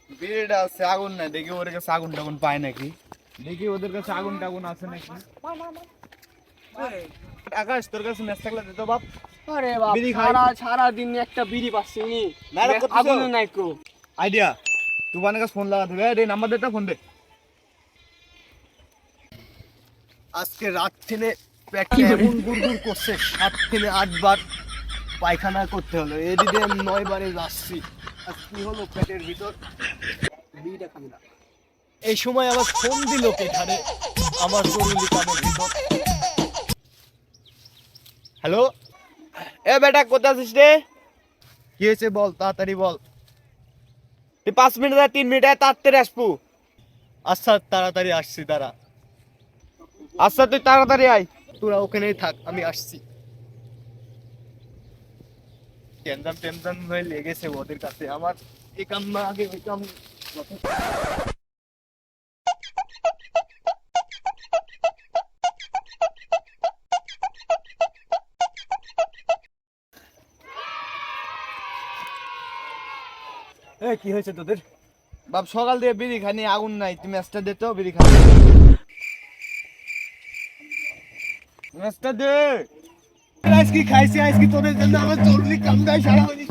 বিড়িটা আছে, আগুন নাই, দেখি ওদের কাছে আগুন টাগুন পায় নাকি, দেখি ওদের কাছে আগুন টাগুন আছে নাকি। আকাশ, তোর কাছে ম্যাচ থাকলে দিত বাপ। আরে বাপ, বিড়ি খাই। সারা দিন একটা বিড়ি পাচ্ছি নি, নাটক করতেছো? আগুনে নাই কো। আইডিয়া, তুফানের কাছে ফোন লাগাতে হবে। রে নাম্বার দে, ফোন দে। আজকে রাত থেকে পেটে এমন গুড়গুড় করছে, 7 থেকে 8 বার পায়খানা করতে হলো, এদিকে 9 বারে যাচ্ছি। আর কি হলো পেটের ভিতর, বিড়িটা খাবি না। এই সময় আবার ফোন দিল কে ধারে, আমার জরুরি কামের ভিতর। হ্যালো, এ বেটা কোথায় আছিস রে? কি হয়েছে বল, তাড়াতাড়ি বল। তুই 5 মিনিট 3 মিনিট তাড়াতাড়ি আসবো। আচ্ছা তাড়াতাড়ি আসছি, দাঁড়া। আচ্ছা তুই তাড়াতাড়ি আয়, তোরা ওখানেই থাক, আমি আসছি। টেনশন টেনশন হয়ে লেগেছে ওদের কাছে, আমার এই কাম না আগে ওই কাম। এ কি হয়েছে তোদের? বাপ সকাল দিয়ে বিড়ি খানি, আগুন নাই, তুমি ম্যাচটা দে তো, বিড়ি খানি ম্যাচটা দে। আজকে খাইছি, আজকে তোদের জন্য আমার জরুরি কামটাই সারা হয়নি।